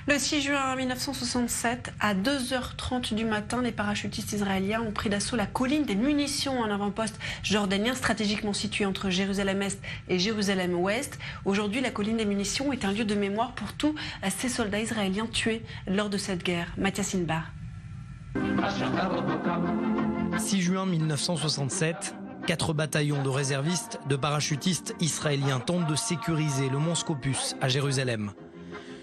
Le 6 juin 1967, à 2h30 du matin, les parachutistes israéliens ont pris d'assaut la colline des munitions, un avant-poste jordanien stratégiquement situé entre Jérusalem-Est et Jérusalem-Ouest. Aujourd'hui, la colline des munitions est un lieu de mémoire pour tous ces soldats israéliens tués lors de cette guerre. Mathias Inbar. 6 juin 1967, 4 bataillons de réservistes, de parachutistes israéliens tentent de sécuriser le mont Scopus à Jérusalem.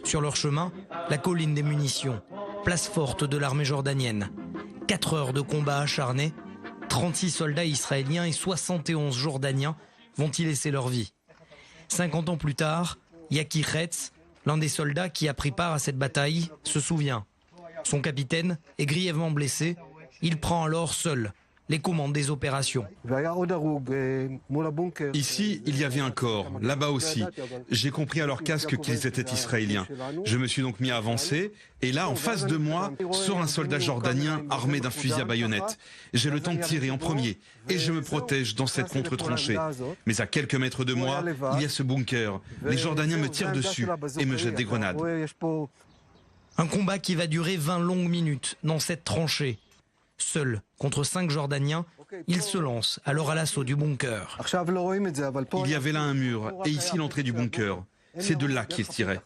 Sur leur chemin, la colline des munitions, place forte de l'armée jordanienne. 4 heures de combat acharnés, 36 soldats israéliens et 71 jordaniens vont y laisser leur vie. 50 ans plus tard, Yaki Hetz, l'un des soldats qui a pris part à cette bataille, se souvient. Son capitaine est grièvement blessé, il prend alors seul les commandes des opérations. Ici, il y avait un corps, là-bas aussi. J'ai compris à leur casque qu'ils étaient israéliens. Je me suis donc mis à avancer, et là, en face de moi, sort un soldat jordanien armé d'un fusil à baïonnette. J'ai le temps de tirer en premier, et je me protège dans cette contre-tranchée. Mais à quelques mètres de moi, il y a ce bunker. Les Jordaniens me tirent dessus et me jettent des grenades. Un combat qui va durer 20 longues minutes dans cette tranchée. Seul contre 5 Jordaniens, il se lance alors à l'assaut du bunker. Il y avait là un mur et ici l'entrée du bunker. C'est de là qu'il tirait.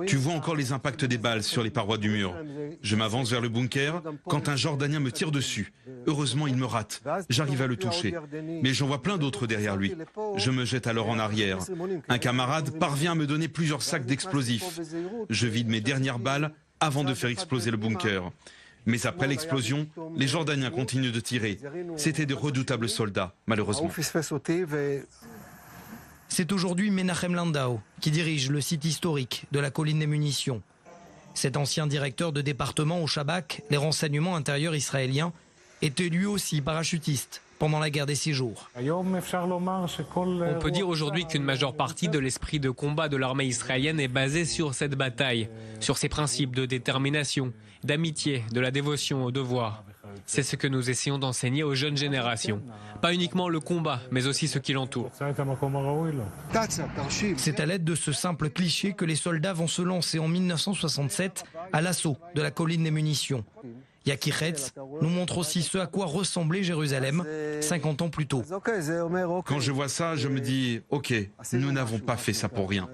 Tu vois encore les impacts des balles sur les parois du mur. Je m'avance vers le bunker quand un Jordanien me tire dessus. Heureusement, il me rate. J'arrive à le toucher. Mais j'en vois plein d'autres derrière lui. Je me jette alors en arrière. Un camarade parvient à me donner plusieurs sacs d'explosifs. Je vide mes dernières balles avant de faire exploser le bunker. Mais après l'explosion, les Jordaniens continuent de tirer. C'étaient de redoutables soldats, malheureusement. C'est aujourd'hui Menachem Landau qui dirige le site historique de la colline des munitions. Cet ancien directeur de département au Shabak, les renseignements intérieurs israéliens, était lui aussi parachutiste pendant la guerre des 6 jours. On peut dire aujourd'hui qu'une majeure partie de l'esprit de combat de l'armée israélienne est basée sur cette bataille, sur ses principes de détermination, d'amitié, de la dévotion au devoir. C'est ce que nous essayons d'enseigner aux jeunes générations. Pas uniquement le combat, mais aussi ce qui l'entoure. C'est à l'aide de ce simple cliché que les soldats vont se lancer en 1967 à l'assaut de la colline des munitions. Yaki Hetz nous montre aussi ce à quoi ressemblait Jérusalem 50 ans plus tôt. Quand je vois ça, je me dis, ok, nous n'avons pas fait ça pour rien.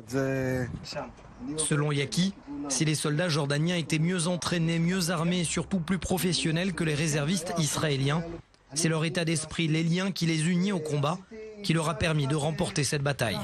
Selon Yaki, si les soldats jordaniens étaient mieux entraînés, mieux armés et surtout plus professionnels que les réservistes israéliens, c'est leur état d'esprit, les liens qui les unissent au combat, qui leur a permis de remporter cette bataille.